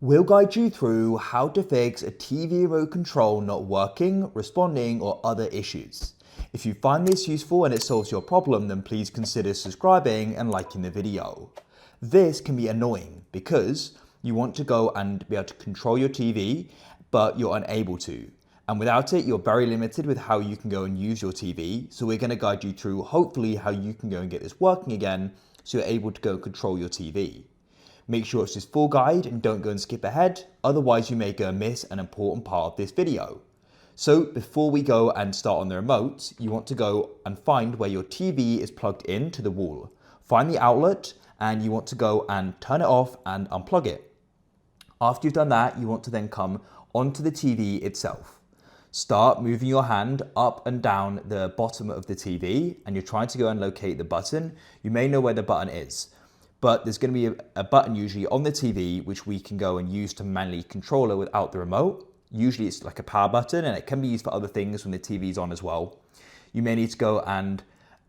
We'll guide you through how to fix a TV remote control not working, responding, or other issues. If you find this useful and it solves your problem, then please consider subscribing and liking the video. This can be annoying because you want to go and be able to control your TV, but you're unable to. And without it, you're very limited with how you can go and use your TV. So we're going to guide you through hopefully how you can go and get this working again so you're able to go control your TV. Make sure it's this full guide and don't go and skip ahead, otherwise you may go and miss an important part of this video. So before we go and start on the remote, you want to go and find where your TV is plugged into the wall. Find the outlet and you want to go and turn it off and unplug it. After you've done that, you want to then come onto the TV itself. Start moving your hand up and down the bottom of the TV and you're trying to go and locate the button. You may know where the button is, but there's going to be a button usually on the TV which we can go and use to manually control it without the remote. Usually it's like a power button and it can be used for other things when the TV is on as well. You may need to go and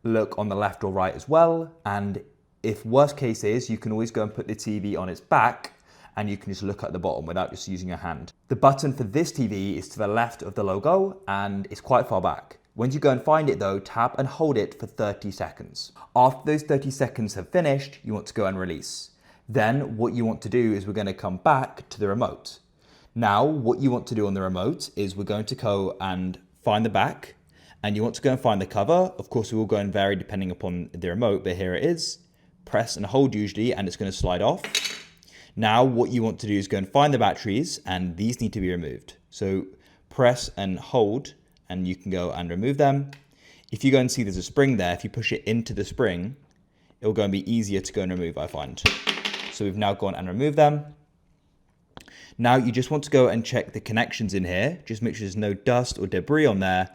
look on the left or right as well, and if worst case is, you can always go and put the TV on its back and you can just look at the bottom without just using your hand. The button for this TV is to the left of the logo and it's quite far back. Once you go and find it though, tap and hold it for 30 seconds. After those 30 seconds have finished, you want to go and release. Then what you want to do is we're going to come back to the remote. Now what you want to do on the remote is we're going to go and find the back and you want to go and find the cover. Of course, it will go and vary depending upon the remote, but here it is. Press and hold usually and it's going to slide off. Now what you want to do is go and find the batteries and these need to be removed. So press and hold and you can go and remove them. If you go and see there's a spring there, if you push it into the spring, it will go and be easier to go and remove, I find. So we've now gone and removed them. Now you just want to go and check the connections in here. Just make sure there's no dust or debris on there.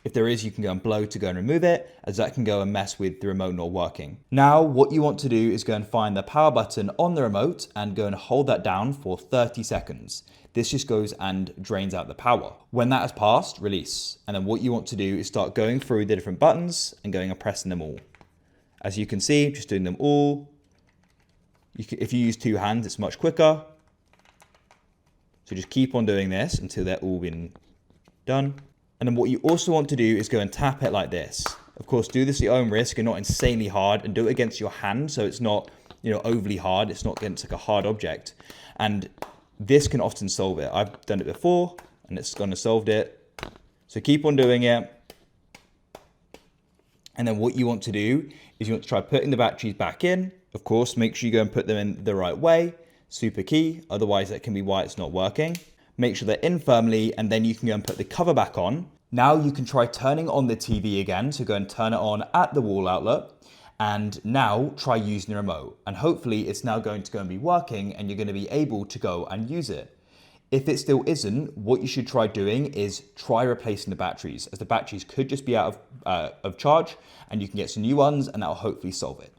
If there is, you can go and blow to go and remove it, as that can go and mess with the remote not working. Now, what you want to do is go and find the power button on the remote and go and hold that down for 30 seconds. This just goes and drains out the power. When that has passed, release. And then what you want to do is start going through the different buttons and going and pressing them all. As you can see, just doing them all. If you use two hands, it's much quicker. So just keep on doing this until they're all been done. And then what you also want to do is go and tap it like this. Of course, do this at your own risk and not insanely hard, and do it against your hand so it's not, overly hard. It's not against like a hard object. And this can often solve it. I've done it before and it's gone and solved it. So keep on doing it. And then what you want to do is you want to try putting the batteries back in. Of course, make sure you go and put them in the right way. Super key. Otherwise, that can be why it's not working. Make sure they're in firmly and then you can go and put the cover back on. Now you can try turning on the TV again. So go and turn it on at the wall outlet and now try using the remote. And hopefully it's now going to go and be working and you're going to be able to go and use it. If it still isn't, what you should try doing is try replacing the batteries, as the batteries could just be out of charge and you can get some new ones and that will hopefully solve it.